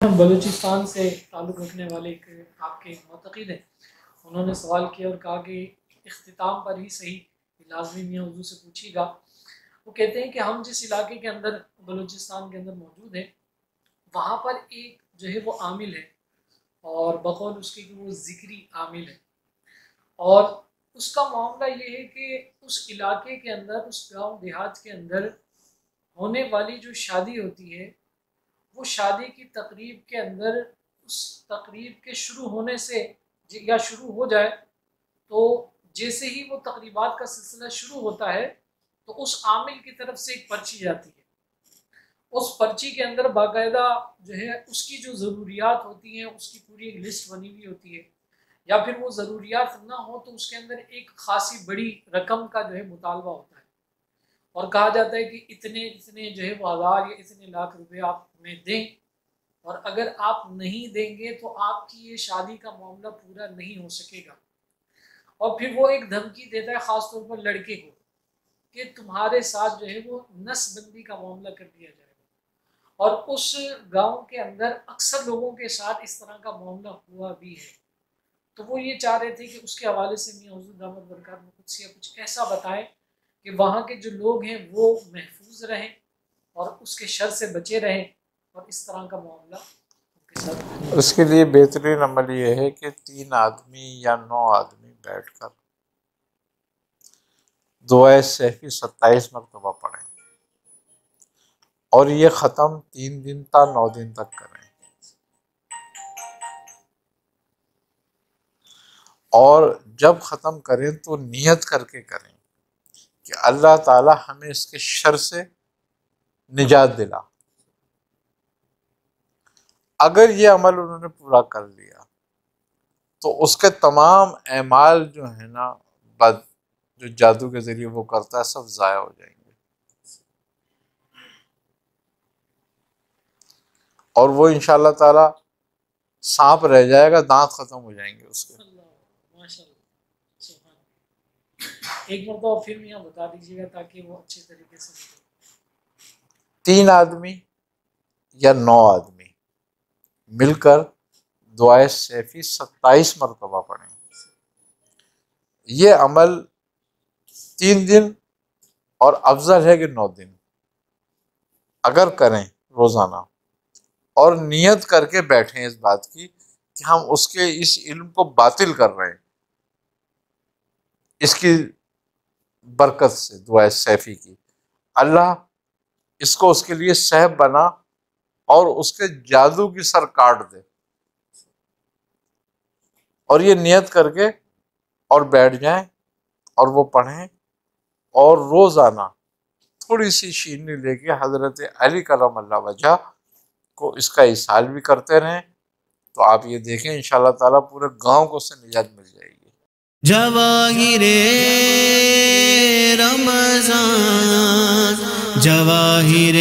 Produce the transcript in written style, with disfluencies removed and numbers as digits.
بلوچستان سے تعلق رکھنے والے ایک آپ کے معتقد ہیں، انہوں نے سوال کیا اور کہا کہ اختتام پر ہی صحیح لازمی میاں حضور سے پوچھیے گا۔ وہ کہتے ہیں کہ ہم جس علاقے کے اندر بلوچستان کے اندر موجود ہیں وہاں پر ایک جو ہے وہ عامل ہے، اور بقول اس کے کہ وہ ذکری عامل ہے، اور اس کا معاملہ یہ ہے کہ اس علاقے کے اندر، اس گاؤں دیہات کے اندر ہونے والی جو شادی ہوتی ہے، وہ شادی کی تقریب کے اندر اس تقریب کے شروع ہونے سے یا شروع ہو جائے تو جیسے ہی وہ تقریبات کا سلسلہ شروع ہوتا ہے تو اس عامل کی طرف سے ایک پرچی جاتی ہے۔ اس پرچی کے اندر باقاعدہ جو ہے اس کی جو ضروریات ہوتی ہیں اس کی پوری ایک لسٹ بنی ہوئی ہوتی ہے، یا پھر وہ ضروریات نہ ہو تو اس کے اندر ایک خاصی بڑی رقم کا جو ہے مطالبہ ہوتا ہے، اور کہا جاتا ہے کہ اتنے جو ہے وہ ہزار یا اتنے لاکھ روپے آپ ہمیں دیں، اور اگر آپ نہیں دیں گے تو آپ کی یہ شادی کا معاملہ پورا نہیں ہو سکے گا۔ اور پھر وہ ایک دھمکی دیتا ہے خاص طور پر لڑکے کو کہ تمہارے ساتھ جو ہے وہ نس بندی کا معاملہ کر دیا جائے گا، اور اس گاؤں کے اندر اکثر لوگوں کے ساتھ اس طرح کا معاملہ ہوا بھی ہے۔ تو وہ یہ چاہ رہے تھے کہ اس کے حوالے سے میاں حضور دامت برکاتہ القدسیہ کچھ ایسا بتائیں کہ وہاں کے جو لوگ ہیں وہ محفوظ رہیں اور اس کے شر سے بچے رہیں، اور اس طرح کا معاملہ ان کے ساتھ۔ اس کے لیے بہترین عمل یہ ہے کہ 3 آدمی یا 9 آدمی بیٹھ کر دعائے سیفی 27 مرتبہ پڑھیں، اور یہ ختم 3 دن تا 9 دن تک کریں، اور جب ختم کریں تو نیت کر کے کریں کہ اللہ تعالی ہمیں اس کے شر سے نجات دلا۔ اگر یہ عمل انہوں نے پورا کر لیا تو اس کے تمام اعمال جو ہیں نا بد جو جادو کے ذریعے وہ کرتا ہے سب ضائع ہو جائیں گے، اور وہ انشاءاللہ تعالی سانپ رہ جائے گا، دانت ختم ہو جائیں گے اس کے۔ ایک مرتبہ پھر میاں بتا دیجیے گا تاکہ وہ اچھے طریقے سے 3 آدمی یا 9 آدمی مل کر دعائے سیفی 27 مرتبہ پڑھیں۔ یہ عمل 3 دن اور افضل ہے کہ 9 دن اگر کریں روزانہ، اور نیت کر کے بیٹھیں اس بات کی کہ ہم اس کے اس علم کو باطل کر رہے ہیں اس کی برکت سے، دعائے سیفی کی، اللہ اس کو اس کے لیے سہب بنا اور اس کے جادو کی سر کاٹ دے، اور یہ نیت کر کے اور بیٹھ جائیں اور وہ پڑھیں، اور روزانہ تھوڑی سی شیرنی لے کے حضرت علی کرم اللہ وجہ کو اس کا اصحال بھی کرتے رہیں، تو آپ یہ دیکھیں انشاءاللہ تعالیٰ پورے گاؤں کو اس سے نجات مل جائے گی۔ جواہر رمضان، جواہر